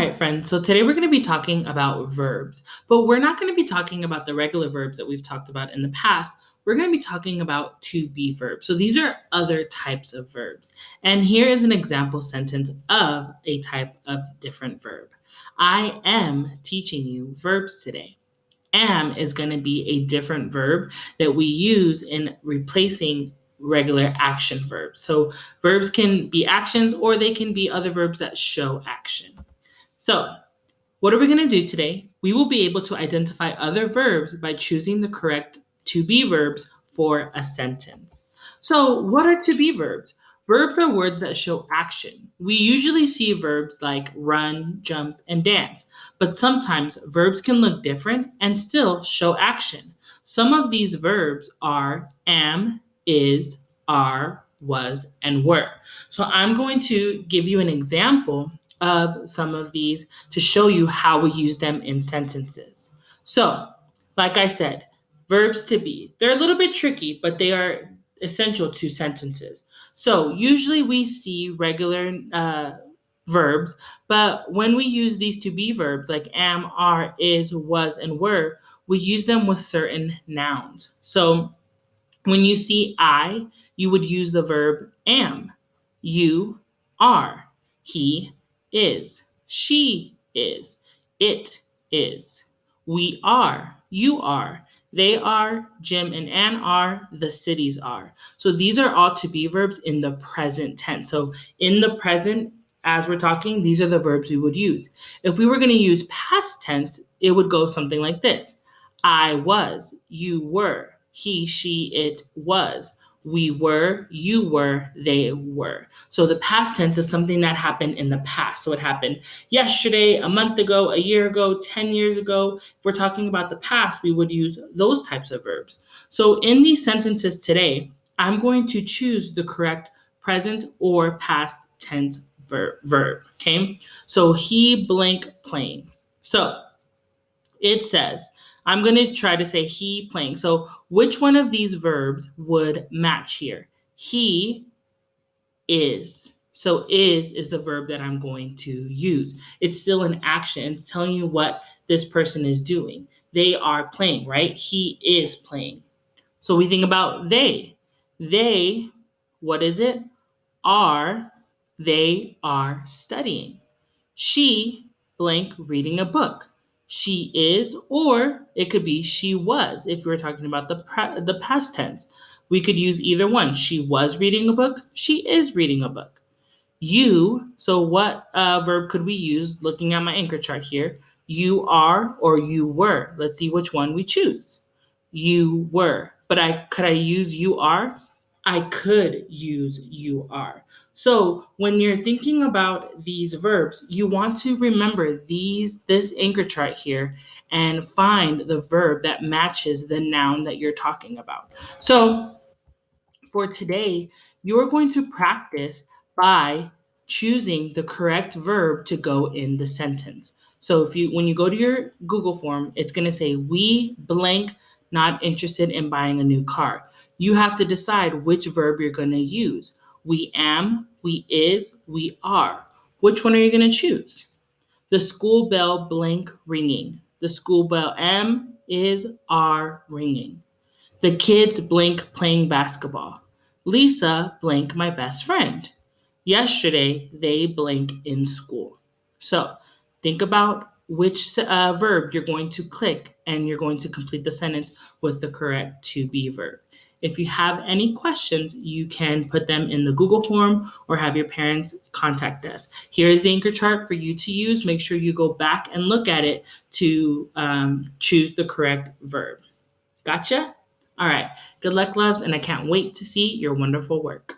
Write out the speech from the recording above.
right, friends. So today we're going to be talking about verbs, but we're not going to be talking about the regular verbs that we've talked about in the past. We're going to be talking about to be verbs. So these are other types of verbs. And here is an example sentence of a type of different verb. I am teaching you verbs today. Am is going to be a different verb that we use in replacing regular action verbs. So verbs can be actions or they can be other verbs that show action. So, what are we going to do today? We will be able to identify other verbs by choosing the correct to be verbs for a sentence. So, what are to be verbs? Verbs are words that show action. We usually see verbs like run, jump, and dance, but sometimes verbs can look different and still show action. Some of these verbs are am, is, are, was, and were. So, I'm going to give you an example of some of these to show you how we use them in sentences. So, like I said, verbs to be. They're a little bit tricky, but they are essential to sentences. So, usually we see regular verbs, but when we use these to be verbs like am, are, is, was, and were, we use them with certain nouns. So, when you see I, you would use the verb am. You are. He is. She is. It is. We are. You are. They are. Jim and Ann are. The cities are. So these are all to be verbs in the present tense. So in the present, as we're talking, these are the verbs we would use. If we were going to use past tense, it would go something like this. I was. You were. He, she, it was. We were, you were, they were. So the past tense is something that happened in the past. So it happened yesterday, a month ago, a year ago, 10 years ago. If we're talking about the past, we would use those types of verbs. So in these sentences today, I'm going to choose the correct present or past tense verb. Okay. So he blank playing. So it says, I'm going to try to say he playing. So which one of these verbs would match here? He is. So is the verb that I'm going to use. It's still an action. It's telling you what this person is doing. They are playing, right? He is playing. So we think about they. They, what is it? They are studying. She blank reading a book. She is, or it could be she was. If we're talking about the past tense, we could use either one. She was reading a book. She is reading a book. You. So what verb could we use? Looking at my anchor chart here, you are or you were. Let's see which one we choose. You were, but could I use you are? I could use you are. So when you're thinking about these verbs, you want to remember this anchor chart here and find the verb that matches the noun that you're talking about. So for today, you're going to practice by choosing the correct verb to go in the sentence. So when you go to your Google form, it's going to say we blank not interested in buying a new car. You have to decide which verb you're going to use. We am, we is, we are. Which one are you going to choose? The school bell blank ringing. The school bell is, are ringing. The kids blink playing basketball. Lisa blank my best friend. Yesterday they blink in school. So think about which verb you're going to click and you're going to complete the sentence with the correct to be verb. If you have any questions, you can put them in the Google form or have your parents contact us. Here is the anchor chart for you to use. Make sure you go back and look at it to choose the correct verb. Gotcha? All right. Good luck, loves, and I can't wait to see your wonderful work.